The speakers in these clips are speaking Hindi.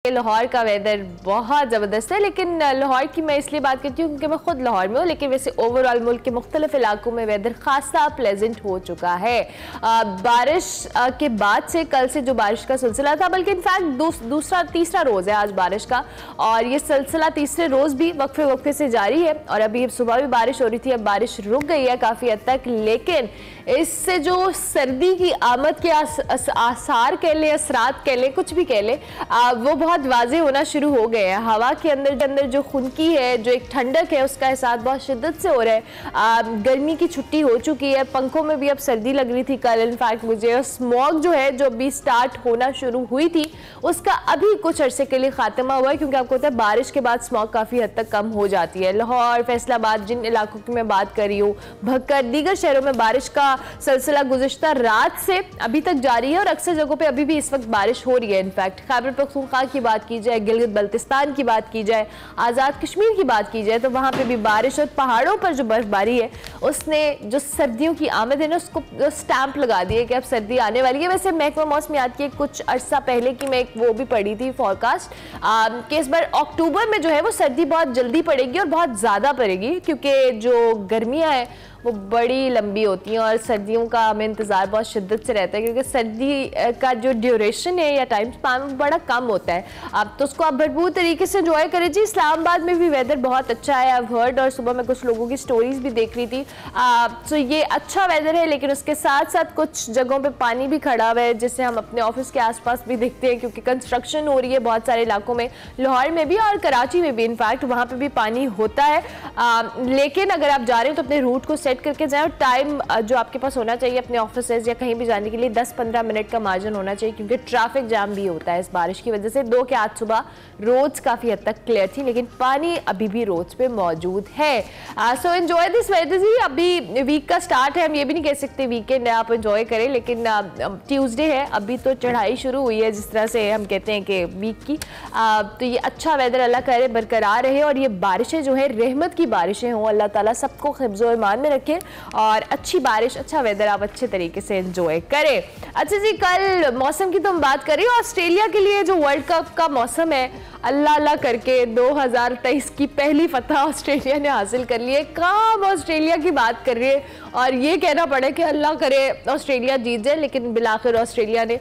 लाहौर का वेदर बहुत ज़बरदस्त है, लेकिन लाहौर की मैं इसलिए बात करती हूँ क्योंकि मैं खुद लाहौर में हूँ। लेकिन वैसे ओवरऑल मुल्क के मुख्तलिफ इलाकों में वेदर खासा प्लेजेंट हो चुका है। बारिश के बाद से कल से जो बारिश का सिलसिला था, बल्कि इनफैक्ट तीसरा रोज़ है आज बारिश का, और ये सिलसिला तीसरे रोज़ भी वक्फे से जारी है। और अभी सुबह भी बारिश हो रही थी, अब बारिश रुक गई है काफ़ी हद तक, लेकिन इससे जो सर्दी की आमद के आसार कह लें, असरात कह लें, कुछ भी कह लें, वो बहुत वाज़े होना शुरू हो गए हैं। हवा के अंदर जो खुनकी है, जो एक ठंडक है, उसका एहसास बहुत शिद्दत से हो रहा है। गर्मी की छुट्टी हो चुकी है, पंखों में भी अब सर्दी लग रही थी कल इनफैक्ट मुझे। और स्मॉग जो है, जो अभी स्टार्ट होना शुरू हुई थी, उसका अभी कुछ अरसे के लिए खात्मा हुआ है, क्योंकि आपको पता है बारिश के बाद स्मॉग काफ़ी हद तक कम हो जाती है। लाहौर, फैसलाबाद, जिन इलाकों की मैं बात कर रही हूँ, भक्कर, दीगर शहरों में बारिश का सिलसिला गुज़िश्ता रात से अभी तक जारी है, और अक्सर जगहों पे अभी भी इस वक्त बारिश हो रही है। इनफैक्ट खैबर पख्तूनख्वा की बात की जाए, गिलगित बल्तिस्तान की बात की जाए, आज़ाद कश्मीर की बात की जाए, तो वहाँ पे भी बारिश और पहाड़ों पर जो बर्फबारी है उसने जो सर्दियों की आमद है ना, उसको स्टैंप लगा दी है कि अब सर्दी आने वाली है। वैसे महकमा मौसमियात की कुछ अर्सा पहले की मैं एक वो भी पढ़ी थी फोरकास्ट कि इस बार अक्टूबर में जो है वो सर्दी बहुत जल्दी पड़ेगी और बहुत ज़्यादा पड़ेगी, क्योंकि जो गर्मियाँ हैं वो बड़ी लंबी होती हैं और सर्दियों का हमें इंतज़ार बहुत शिद्दत से रहता है, क्योंकि सर्दी का जो ड्यूरेशन है या टाइम स्पैन बड़ा कम होता है। अब तो उसको आप भरपूर तरीके से एंजॉय करें जी। इस्लामाबाद में भी वेदर बहुत अच्छा है, आई हर्ड, और सुबह मैं कुछ लोगों की स्टोरीज भी देख रही थी। तो ये अच्छा वेदर है, लेकिन उसके साथ साथ कुछ जगहों पर पानी भी खड़ा हुआ है, जिससे हम अपने ऑफिस के आसपास भी देखते हैं, क्योंकि कंस्ट्रक्शन हो रही है बहुत सारे इलाकों में, लाहौर में भी और कराची में भी इनफैक्ट, वहाँ पर भी पानी होता है। लेकिन अगर आप जा रहे हो तो अपने रूट को सेट करके जाए, और टाइम जो आपके पास होना चाहिए अपने ऑफिस या कहीं भी जाने के लिए 10-15 मिनट का मार्जिन होना चाहिए, क्योंकि ट्रैफिक जाम भी होता है इस बारिश की वजह से। 2 के आज सुबह रोड्स काफ़ी हद तक क्लियर थी, लेकिन पानी अभी भी रोड्स पे मौजूद है। सो एंजॉय दिस वेदर जी। अभी वीक का स्टार्ट है, हम ये भी नहीं कह सकते वीकेंड है आप एंजॉय करें, लेकिन ट्यूसडे है, अभी तो चढ़ाई शुरू हुई है जिस तरह से हम कहते हैं कि वीक की। तो ये अच्छा वेदर अल्लाह करे बरकरार रहे, और ये बारिशें जो है रहमत की बारिशें हों, अल्लाह ताला सबको हिफ्ज़ो ईमान में रखे, और अच्छी बारिश, अच्छा वेदर आप अच्छे तरीके से एंजॉय करें। अच्छा जी, कल मौसम की तो हम बात करें, ऑस्ट्रेलिया के लिए जो वर्ल्ड कप का मौसम है, अल्लाह अल्लाह करके 2023 की पहली फतह ऑस्ट्रेलिया ने हासिल कर ली है। काम ऑस्ट्रेलिया की बात कर रही है, और ये कहना पड़े कि अल्लाह करे ऑस्ट्रेलिया जीत जाए, लेकिन बिलाखिर ऑस्ट्रेलिया ने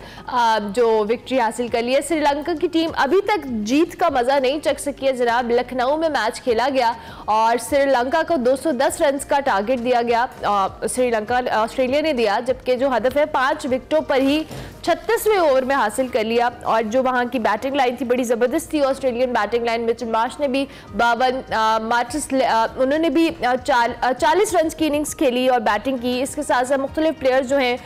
जो विक्ट्री हासिल कर ली है। श्रीलंका की टीम अभी तक जीत का मज़ा नहीं चख सकी है जनाब। लखनऊ में मैच खेला गया और श्रीलंका को 210 रन का टारगेट दिया गया, ऑस्ट्रेलिया ने दिया, जबकि जो हदफ है 5 विकेटों पर ही 36वें ओवर में हासिल कर लिया। और जो वहाँ की बैटिंग लाइन थी बड़ी ज़बरदस्त थी, Australian batting line. Mitchell Marsh ने भी 52 उन्होंने भी 40 रन की इनिंग्स खेली और बैटिंग की। इसके साथ साथ मुख्तलिफ प्लेयर्स जो हैं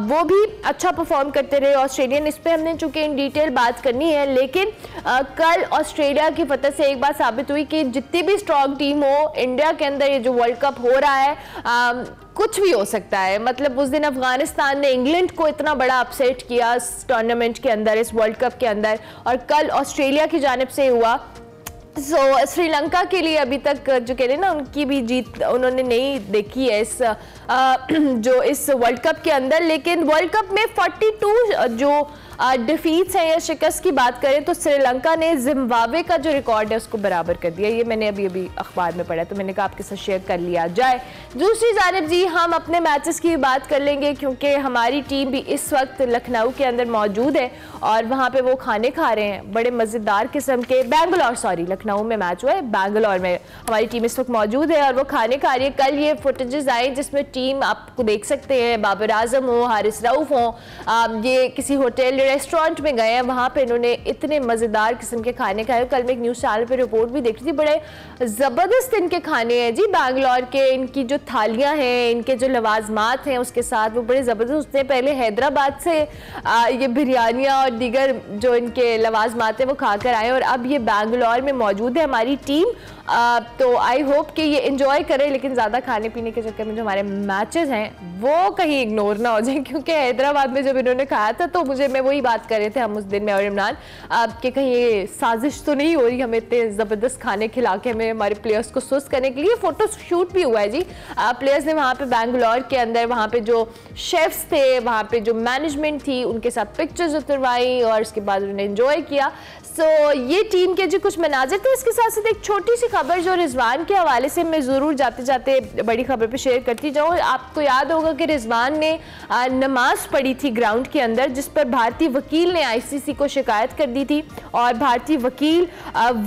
वो भी अच्छा परफॉर्म करते रहे ऑस्ट्रेलियन। इस पर हमने चूँकि इन डिटेल बात करनी है, लेकिन कल ऑस्ट्रेलिया की फतह से एक बात साबित हुई कि जितनी भी स्ट्रॉन्ग टीम हो, इंडिया के अंदर ये जो वर्ल्ड कप हो रहा है कुछ भी हो सकता है। मतलब उस दिन अफगानिस्तान ने इंग्लैंड को इतना बड़ा अपसेट किया इस टूर्नामेंट के अंदर, इस वर्ल्ड कप के अंदर, और कल ऑस्ट्रेलिया की जानिब से हुआ। श्रीलंका के लिए अभी तक जो कह रहे हैं ना, उनकी भी जीत उन्होंने नहीं देखी है इस वर्ल्ड कप के अंदर। लेकिन वर्ल्ड कप में 42 जो डिफीट्स हैं या शिकस्त की बात करें, तो श्रीलंका ने जिम्बाब्वे का जो रिकॉर्ड है उसको बराबर कर दिया। ये मैंने अभी अखबार में पढ़ा, तो मैंने कहा आपके साथ शेयर कर लिया जाए। दूसरी जानिब जी, हम अपने मैचेस की बात कर लेंगे, क्योंकि हमारी टीम भी इस वक्त लखनऊ के अंदर मौजूद है, और वहाँ पे वो खाने खा रहे हैं बड़े मज़ेदार किस्म के। लखनऊ में मैच हुआ है, बैंगलोर में हमारी टीम इस वक्त मौजूद है और वो खाने खा रही है। कल ये फुटेजेस आए जिसमें टीम आपको देख सकते हैं, बाबर आजम हो, हारिस रऊफ हो, ये किसी होटल रेस्टोरेंट में गए हैं, वहाँ पे इन्होंने इतने मज़ेदार किस्म के खाने खाए। कल मैं एक न्यूज़ चैनल पे रिपोर्ट भी देख रही थी, बड़े ज़बरदस्त इनके खाने हैं जी बैंगलोर के। इनकी जो थालियाँ हैं, इनके जो लवाजमात हैं, उसके साथ वो बड़े ज़बरदस्त। उसने पहले हैदराबाद से ये बिरयानियाँ और दीगर जो इनके लवाजमात हैं वो खा कर आए, और अब ये बैंगलोर में मौजूद है हमारी टीम। तो आई होप कि ये एंजॉय करें, लेकिन ज़्यादा खाने पीने के चक्कर में जो हमारे मैचेस हैं वो कहीं इग्नोर ना हो जाए, क्योंकि हैदराबाद में जब इन्होंने खाया था तो मैं वही बात कर रहे थे हम उस दिन में और इमरान कि कहीं ये साजिश तो नहीं हो रही हमें इतने ज़बरदस्त खाने खिला के हमें हमारे प्लेयर्स को सुस्त करने के लिए। फ़ोटो शूट भी हुआ है जी, प्लेयर्स ने वहाँ पे बैंगलोर के अंदर, वहाँ पे जो शेफ्स थे, वहाँ पे जो मैनेजमेंट थी, उनके साथ पिक्चर्स उतरवाई और उसके बाद उन्होंने एंजॉय किया। ये टीम के जो कुछ मनाजिर थे, इसके साथ साथ एक छोटी सी खबर जो रिजवान के हवाले से मैं ज़रूर जाते जाते बड़ी खबर पे शेयर करती जाऊँ। आपको याद होगा कि रिजवान ने नमाज पढ़ी थी ग्राउंड के अंदर, जिस पर भारतीय वकील ने आईसीसी को शिकायत कर दी थी और भारतीय वकील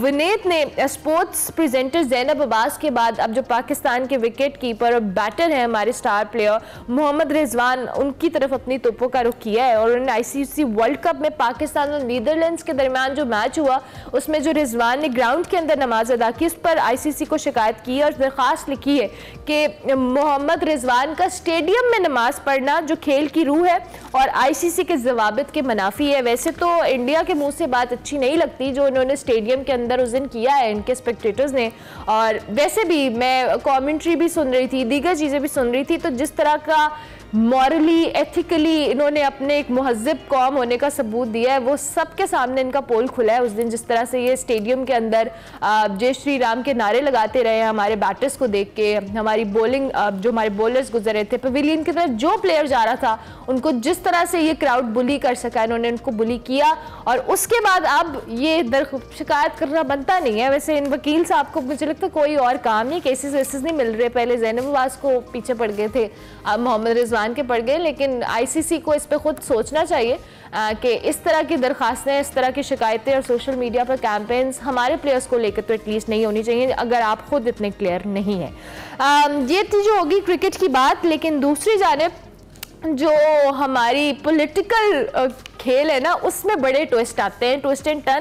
विनीत ने स्पोर्ट्स प्रेजेंटर ज़ैनब अब्बास के बाद अब जो पाकिस्तान के विकेट कीपर और बैटर हैं हमारे स्टार प्लेयर मोहम्मद रिजवान, उनकी तरफ अपनी तोपों का रुख किया है। और उन्होंने आईसीसी वर्ल्ड कप में पाकिस्तान और नीदरलैंड्स के दरमियान जो मैच हुआ उसमें जो रिजवान ने ग्राउंड के अंदर नमाज अदा की, उस पर आईसीसी को शिकायत की और दरख्वास्त लिखी है कि मोहम्मद रिजवान का स्टेडियम में नमाज पढ़ना जो खेल की रूह है और आईसीसी के ज़वाबित के मुनाफी है। वैसे तो इंडिया के मुंह से बात अच्छी नहीं लगती जो उन्होंने स्टेडियम के अंदर उस दिन किया है इनके स्पेक्टेटर्स ने, और वैसे भी मैं कमेंट्री भी सुन रही थी, दीगर चीज़ें भी सुन रही थी, तो जिस तरह का मॉरली एथिकली इन्होंने अपने एक महज़्ज़ब कौम होने का सबूत दिया है वो सबके सामने इनका पोल खुला है। उस दिन जिस तरह से ये स्टेडियम के अंदर जय श्री राम के नारे लगाते रहे हमारे बैटर्स को देख के, हमारी बॉलिंग जो हमारे बॉलर्स गुजरे थे पवेलियन की तरफ, जो प्लेयर जा रहा था उनको जिस तरह से ये क्राउड बुली कर सका, इन्होंने उनको बुली किया और उसके बाद अब ये शिकायत करना बनता नहीं है। वैसे इन वकील साहब को मुझे लगता है कोई और काम नहीं, केसेस वेसेस नहीं मिल रहे। पहले ज़ैनब अब्बास को पीछे पड़ गए थे, अब मोहम्मद रिजवान के पड़ गए, लेकिन आईसीसी को इस पे खुद सोचना चाहिए कि इस तरह की दरखास्तें, इस तरह की शिकायतें और सोशल मीडिया पर कैंपेन्स हमारे प्लेयर्स को लेकर तो एटलीस्ट नहीं होनी चाहिए अगर आप खुद इतने क्लियर नहीं हैं। ये थी जो होगी क्रिकेट की बात, लेकिन दूसरी जानिब जो हमारी पॉलिटिकल खेल है ना उसमें बड़े ट्विस्ट आते हैं, ट्विस्ट एंड टर्न।